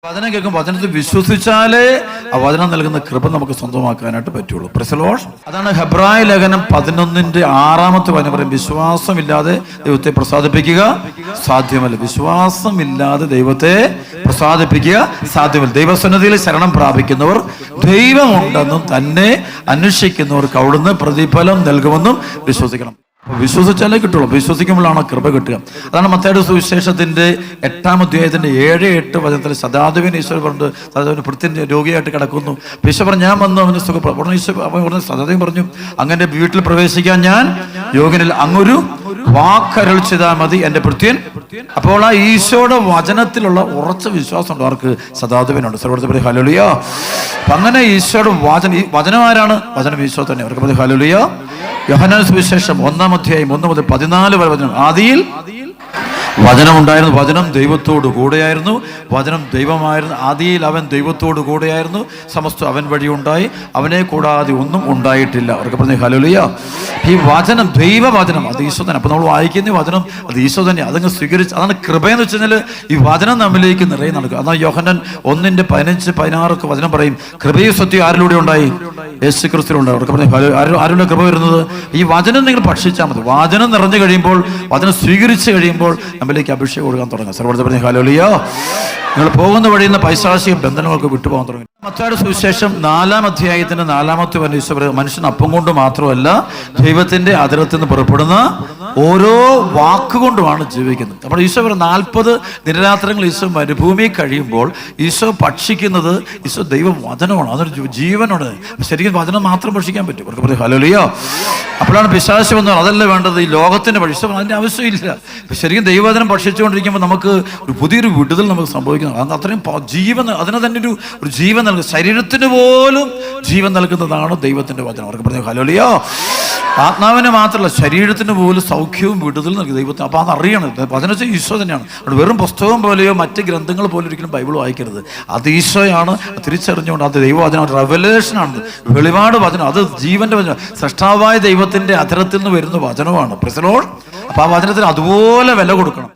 വചനം കേൾക്കുമ്പോൾ വചനത്തിൽ വിശ്വസിച്ചാലേ ആ വചനം നൽകുന്ന കൃപ നമുക്ക് സ്വന്തമാക്കാനായിട്ട് പറ്റുള്ളൂ. Praise the Lord. അതാണ് ഹെബ്രായ ലേഖനം 11:6 വചനം പറയും, വിശ്വാസമില്ലാതെ ദൈവത്തെ പ്രസാദിപ്പിക്കുക സാധ്യമല്ല. വിശ്വാസമില്ലാതെ ദൈവത്തെ പ്രസാദിപ്പിക്കുക സാധ്യമല്ല. ദൈവസന്നിധിയിൽ ശരണം പ്രാപിക്കുന്നവർ ദൈവമുണ്ടെന്നും തന്നെ അന്വേഷിക്കുന്നവർക്ക് അവിടുന്ന് പ്രതിഫലം നൽകുമെന്നും വിശ്വസിക്കണം. വിശ്വസിച്ചാലേ കിട്ടുള്ളൂ. വിശ്വസിക്കുമ്പോഴാണ് കൃപ കിട്ടുക. അതാണ് മത്തായിയുടെ സുവിശേഷത്തിന്റെ 8-ാം അധ്യായത്തിന്റെ 7-8 വചനത്തിൽ സദാദിവന് ഈശോ പറഞ്ഞിട്ട് സദാദിവന് ഭൃത്യൻ രോഗിയായിട്ട് കിടക്കുന്നു. ഈശോ പറഞ്ഞു, ഞാൻ വന്നു അവന് സുഖപ്പെടും. ഈശോ ഉടനെ സദാദിവൻ പറഞ്ഞു, അങ്ങനെ വീട്ടിൽ പ്രവേശിക്കാൻ ഞാൻ യോഗ്യനില്ല, അങ്ങൊരു വാക്കരുൾ ചെയ്താൽ മതി, എന്റെ ഭൃത്യൻ. അപ്പോൾ ആ ഈശോയുടെ വചനത്തിലുള്ള ഉറച്ച വിശ്വാസം ഉണ്ട് അവർക്ക്. സദാദിവനുണ്ട്. സർവ്വത്തെ ഹല്ലേലൂയ. അങ്ങനെ ഈശോയുടെ വചനം ആരാണ്? വചനം ഈശോ തന്നെ. അവർക്ക് ഹല്ലേലൂയ. യോഹന്നാൻ സുവിശേഷം 1-ാം അധ്യായം 1 മുതൽ 14 വരെ വചനം. ആദിയിൽ വചനം ഉണ്ടായിരുന്നു, വചനം ദൈവത്തോട് കൂടെയായിരുന്നു, വചനം ദൈവമായിരുന്നു. ആദിയിൽ അവൻ ദൈവത്തോട് കൂടെയായിരുന്നു, സമസ്തം അവൻ വഴി ഉണ്ടായി, അവനെ കൂടാതെ ഒന്നും ഉണ്ടായിട്ടില്ല. അവർക്ക് പറഞ്ഞു ഹല്ലേലൂയ. ഈ വചനം ദൈവവചനം, അത് ഈശോ തന്നെ. അപ്പൊ നമ്മൾ വായിക്കുന്ന വചനം അത് ഈശോ തന്നെ. അതങ്ങ് സ്വീകരിച്ച്, അതാണ് കൃപയെന്ന് വെച്ച് കഴിഞ്ഞാൽ ഈ വചനം നമ്മിലേക്ക് നിറയെ നടക്കുക. അതാണ് യോഹന്നാൻ 1:15-16 വചനം പറയും, കൃപയും സത്യം ആരിലൂടെ ഉണ്ടായി? യേശു ക്രിസ്തുവിലുണ്ട്. അവർക്ക് പറഞ്ഞു ആരുടെ കൃപ വരുന്നത്? ഈ വചനം നിങ്ങൾ ഭക്ഷിച്ചാൽ മതി. വചനം നിറഞ്ഞു കഴിയുമ്പോൾ, വചനം സ്വീകരിച്ചു കഴിയുമ്പോൾ നമ്മിലേക്ക് അഭിഷേകം കൊടുക്കാൻ തുടങ്ങും. സർവ്വത്തെ പറഞ്ഞു ഹല്ലേലൂയ. നിങ്ങൾ പോകുന്ന വഴിയിൽ നിന്ന് പൈശാചിക ബന്ധനങ്ങൾക്ക് വിട്ടുപോകാൻ തുടങ്ങി. മത്തായിയുടെ സുവിശേഷം 4-ാം അധ്യായത്തിന്റെ 4-ാമത്തെ വചനം, മനുഷ്യൻ അപ്പം കൊണ്ട് മാത്രമല്ല ദൈവത്തിന്റെ അതിരത്തിൽ നിന്ന് പുറപ്പെടുന്ന ഓരോ വാക്കുകൊണ്ടുമാണ് ജീവിക്കുന്നത്. അപ്പോൾ ഈശോ 40 ദിനരാത്രങ്ങൾ ഈശോ മരുഭൂമി കഴിയുമ്പോൾ ഈശോ ഭക്ഷിക്കുന്നത് ഈശോ ദൈവ വചനമാണ്. അതൊരു ജീവനോട് ശരിക്കും വചനം മാത്രം ഭക്ഷിക്കാൻ പറ്റും. അവർക്ക് പറയും ഹല്ലേലൂയ. അപ്പോഴാണ് പിശാച് വന്നത്, അതല്ല വേണ്ടത്, ഈ ലോകത്തിന്റെ വഴി. അതിന്റെ ആവശ്യമില്ല. ശരിക്കും ദൈവവചനം ഭക്ഷിച്ചുകൊണ്ടിരിക്കുമ്പോൾ നമുക്ക് ഒരു പുതിയൊരു വിടുതൽ നമുക്ക് സംഭവിക്കുന്നു. അത് അത്രയും ജീവൻ, അതിന് തന്നെ ഒരു ജീവൻ നൽകും. ശരീരത്തിന് പോലും ജീവൻ നൽകുന്നതാണ് ദൈവത്തിന്റെ വചനം. അവർക്ക് പറഞ്ഞു ഹല്ലേലൂയ. ആത്മാവിന് മാത്രമല്ല ശരീരത്തിന് പോലും സൗഖ്യവും വിടുതൽ നൽകി ദൈവത്തിന്. അപ്പോൾ അതറിയണം, വചനം ഈശോ തന്നെയാണ്. അത് വെറും പുസ്തകം പോലെയോ മറ്റ് ഗ്രന്ഥങ്ങൾ പോലും ഒരിക്കലും ബൈബിൾ വായിക്കരുത്. അത് ഈശോയാണ്. തിരിച്ചറിഞ്ഞുകൊണ്ട് അത് ദൈവവചനം, റെവലേഷനാണ്, വെളിപാട് വചനം. അത് ജീവന്റെ വചനം, സൃഷ്ടാവായ ദൈവത്തിന്റെ അധരത്തിൽ നിന്ന് വരുന്ന വചനമാണ്. Praise the Lord. അപ്പൊ ആ വചനത്തിന് അതുപോലെ വില കൊടുക്കണം.